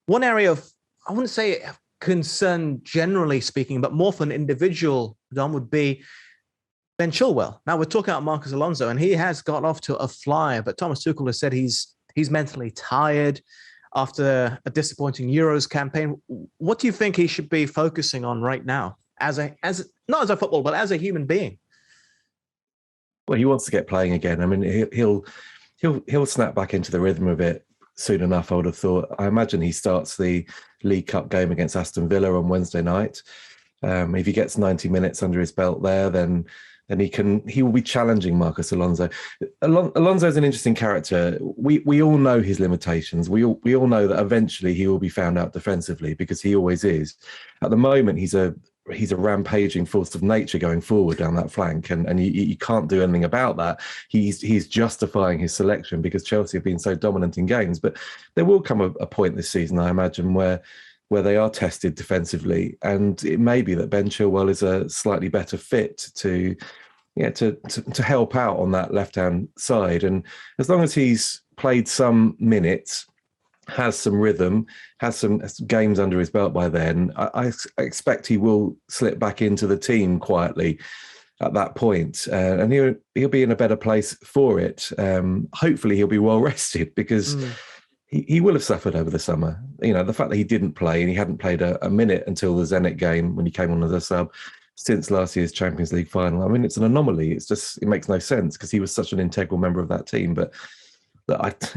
One area of, I wouldn't say concern generally speaking, but more for an individual, Dom, would be Ben Chilwell. Now we're talking about Marcos Alonso, and he has got off to a flyer, but Thomas Tuchel has said he's mentally tired after a disappointing Euros campaign. What do you think he should be focusing on right now, as not as a footballer, but as a human being? Well, he wants to get playing again. I mean, he'll snap back into the rhythm of it soon enough, I would have thought. I imagine he starts the League Cup game against Aston Villa on Wednesday night. If he gets 90 minutes under his belt there, then he will be challenging Marcos Alonso. Alonso is an interesting character. We all know his limitations. We all know that eventually he will be found out defensively, because he always is. At the moment, he's a rampaging force of nature going forward down that flank, and you can't do anything about that. He's justifying his selection because Chelsea have been so dominant in games. But there will come a point this season, I imagine, where they are tested defensively, and it may be that Ben Chilwell is a slightly better fit to help out on that left-hand side. And as long as he's played some minutes, has some rhythm, has some games under his belt by then, I expect he will slip back into the team quietly at that point, and he'll be in a better place for it. Hopefully he'll be well rested, because he will have suffered over the summer. You know, the fact that he didn't play, and he hadn't played a minute until the Zenit game when he came on as a sub since last year's Champions League final. I mean, it's an anomaly. It makes no sense, because he was such an integral member of that team. But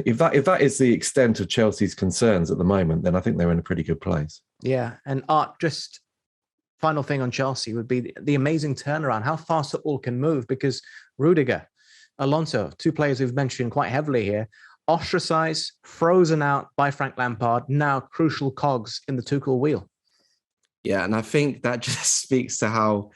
if that is the extent of Chelsea's concerns at the moment, then I think they're in a pretty good place. Yeah, and Art, just final thing on Chelsea would be the amazing turnaround, how fast it all can move, because Rudiger, Alonso, two players we've mentioned quite heavily here, ostracized, frozen out by Frank Lampard, now crucial cogs in the Tuchel wheel. Yeah, and I think that just speaks to how,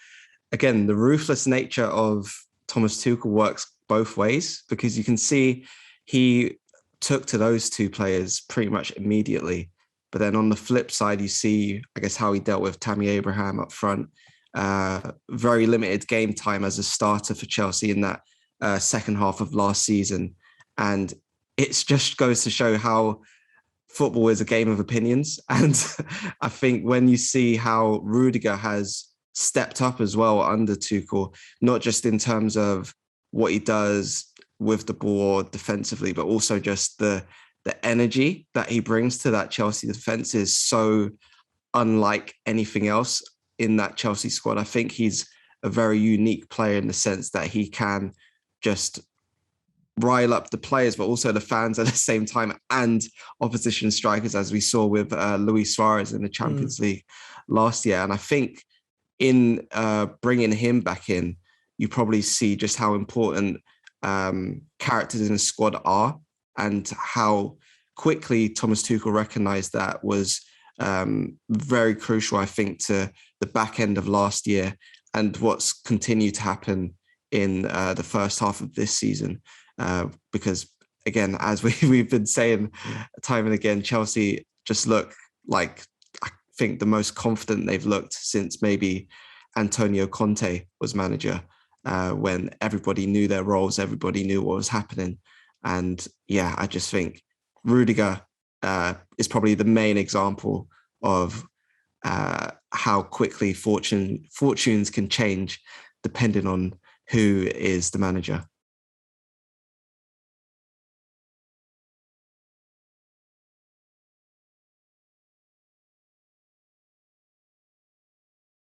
again, the ruthless nature of Thomas Tuchel works both ways, because you can see he took to those two players pretty much immediately. But then on the flip side, you see, I guess, how he dealt with Tammy Abraham up front. Very limited game time as a starter for Chelsea in that second half of last season. And it just goes to show how football is a game of opinions. And I think when you see how Rudiger has stepped up as well under Tuchel, not just in terms of what he does with the ball defensively, but also just the energy that he brings to that Chelsea defense is so unlike anything else in that Chelsea squad. I think he's a very unique player in the sense that he can just rile up the players, but also the fans at the same time, and opposition strikers, as we saw with Luis Suarez in the Champions League last year. And I think in bringing him back in, you probably see just how important characters in the squad are, and how quickly Thomas Tuchel recognised that was very crucial, I think, to the back end of last year and what's continued to happen in the first half of this season. Because, again, as we've been saying time and again, Chelsea just look like, I think, the most confident they've looked since maybe Antonio Conte was manager, when everybody knew their roles, everybody knew what was happening. And yeah, I just think Rudiger is probably the main example of how quickly fortunes can change depending on who is the manager.